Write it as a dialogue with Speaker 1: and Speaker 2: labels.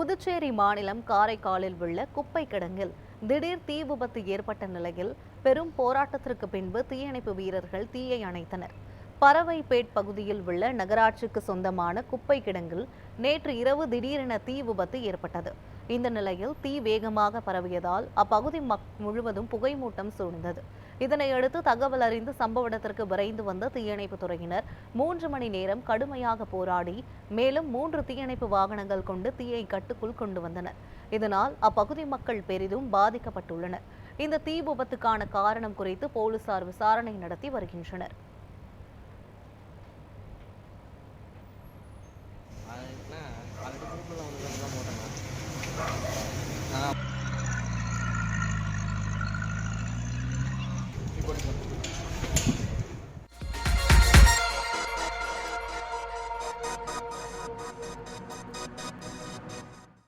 Speaker 1: புதுச்சேரி மாநிலம் காரைக்காலில் உள்ள குப்பை கிடங்கில் திடீர் தீ விபத்து ஏற்பட்ட நிலையில் பெரும் போராட்டத்திற்கு பின்பு தீயணைப்பு வீரர்கள் தீயை அணைத்தனர். பறவைப்பேட் பகுதியில் உள்ள நகராட்சிக்கு சொந்தமான குப்பை கிடங்கில் நேற்று இரவு திடீரென தீ விபத்து ஏற்பட்டது. இந்த நிலையில் தீ வேகமாக பரவியதால் அப்பகுதி முழுவதும் புகைமூட்டம் சூழ்ந்தது. இதனையடுத்து தகவல் அறிந்து சம்பவ இடத்திற்கு விரைந்து வந்த தீயணைப்பு துறையினர் 3 மணி நேரம் கடுமையாக போராடி மேலும் 3 தீயணைப்பு வாகனங்கள் கொண்டு தீயை கட்டுக்குள் கொண்டு வந்தனர். இதனால் அப்பகுதி மக்கள் பெரிதும் பாதிக்கப்பட்டுள்ளனர். இந்த தீ விபத்துக்கான காரணம் குறித்து போலீசார் விசாரணை நடத்தி வருகின்றனர்.